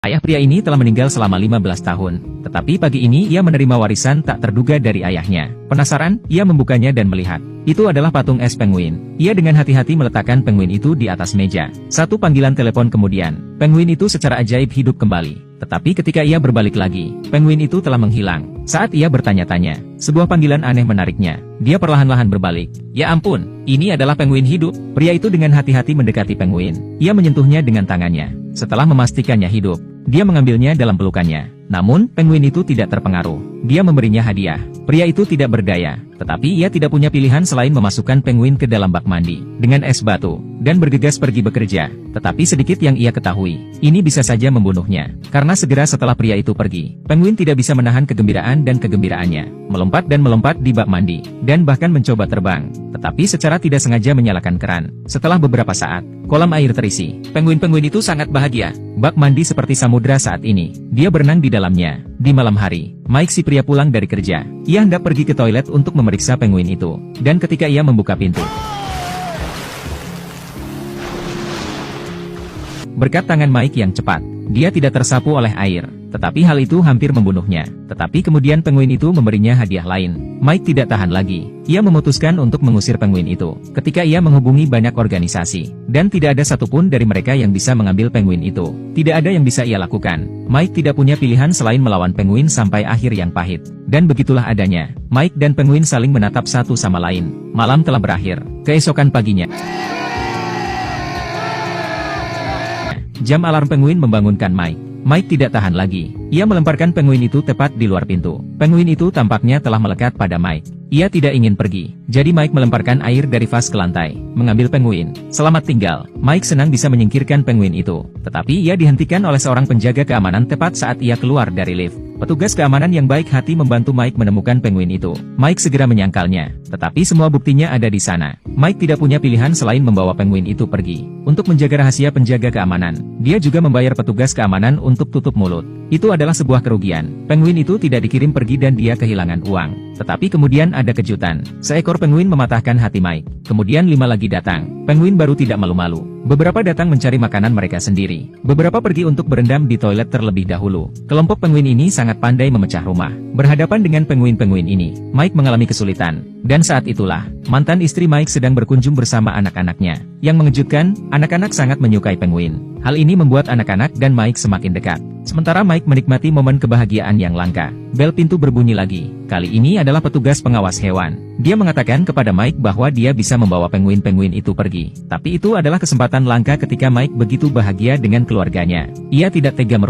Ayah pria ini telah meninggal selama 15 tahun, tetapi pagi ini ia menerima warisan tak terduga dari ayahnya. Penasaran, ia membukanya dan melihat. Itu adalah patung es penguin. Ia dengan hati-hati meletakkan penguin itu di atas meja. Satu panggilan telepon kemudian, penguin itu secara ajaib hidup kembali. Tetapi ketika ia berbalik lagi, penguin itu telah menghilang. Saat ia bertanya-tanya, sebuah panggilan aneh menariknya. Dia perlahan-lahan berbalik. Ya ampun, ini adalah penguin hidup. Pria itu dengan hati-hati mendekati penguin. Ia menyentuhnya dengan tangannya. Setelah memastikannya hidup, dia mengambilnya dalam pelukannya. Namun, penguin itu tidak terpengaruh. Dia memberinya hadiah. Pria itu tidak berdaya, tetapi ia tidak punya pilihan selain memasukkan penguin ke dalam bak mandi dengan es batu, dan bergegas pergi bekerja. Tetapi sedikit yang ia ketahui, ini bisa saja membunuhnya. Karena segera setelah pria itu pergi, penguin tidak bisa menahan kegembiraan dan kegembiraannya. Melompat di bak mandi, dan bahkan mencoba terbang. Tetapi secara tidak sengaja menyalakan keran. Setelah beberapa saat, kolam air terisi. Penguin-penguin itu sangat bahagia. Bak mandi seperti samudra saat ini. Dia berenang di dalamnya. Di malam hari, Mike si pria pulang dari kerja. Ia hendak pergi ke toilet untuk memeriksa penguin itu. Dan ketika ia membuka pintu, berkat tangan Mike yang cepat, dia tidak tersapu oleh air. Tetapi hal itu hampir membunuhnya. Tetapi kemudian penguin itu memberinya hadiah lain. Mike tidak tahan lagi. Ia memutuskan untuk mengusir penguin itu. Ketika ia menghubungi banyak organisasi, dan tidak ada satupun dari mereka yang bisa mengambil penguin itu. Tidak ada yang bisa ia lakukan. Mike tidak punya pilihan selain melawan penguin sampai akhir yang pahit. Dan begitulah adanya. Mike dan penguin saling menatap satu sama lain. Malam telah berakhir. Keesokan paginya, jam alarm penguin membangunkan Mike. Mike tidak tahan lagi. Ia melemparkan penguin itu tepat di luar pintu. Penguin itu tampaknya telah melekat pada Mike. Ia tidak ingin pergi. Jadi Mike melemparkan air dari vas ke lantai, mengambil penguin. Selamat tinggal. Mike senang bisa menyingkirkan penguin itu. Tetapi ia dihentikan oleh seorang penjaga keamanan tepat saat ia keluar dari lift. Petugas keamanan yang baik hati membantu Mike menemukan penguin itu. Mike segera menyangkalnya. Tetapi semua buktinya ada di sana. Mike tidak punya pilihan selain membawa penguin itu pergi. Untuk menjaga rahasia penjaga keamanan, dia juga membayar petugas keamanan untuk tutup mulut. Itu adalah sebuah kerugian. Penguin itu tidak dikirim pergi dan dia kehilangan uang. Tetapi kemudian ada kejutan. Seekor penguin mematahkan hati Mike. Kemudian 5 lagi datang. Penguin baru tidak malu-malu. Beberapa datang mencari makanan mereka sendiri. Beberapa pergi untuk berendam di toilet terlebih dahulu. Kelompok penguin ini sangat pandai memecah rumah. Berhadapan dengan penguin-penguin ini, Mike mengalami kesulitan. Dan saat itulah, mantan istri Mike sedang berkunjung bersama anak-anaknya. Yang mengejutkan, anak-anak sangat menyukai penguin. Hal ini membuat anak-anak dan Mike semakin dekat. Sementara Mike menikmati momen kebahagiaan yang langka. Bel pintu berbunyi lagi. Kali ini adalah petugas pengawas hewan. Dia mengatakan kepada Mike bahwa dia bisa membawa penguin-penguin itu pergi. Tapi itu adalah kesempatan langka ketika Mike begitu bahagia dengan keluarganya. Ia tidak tega merusak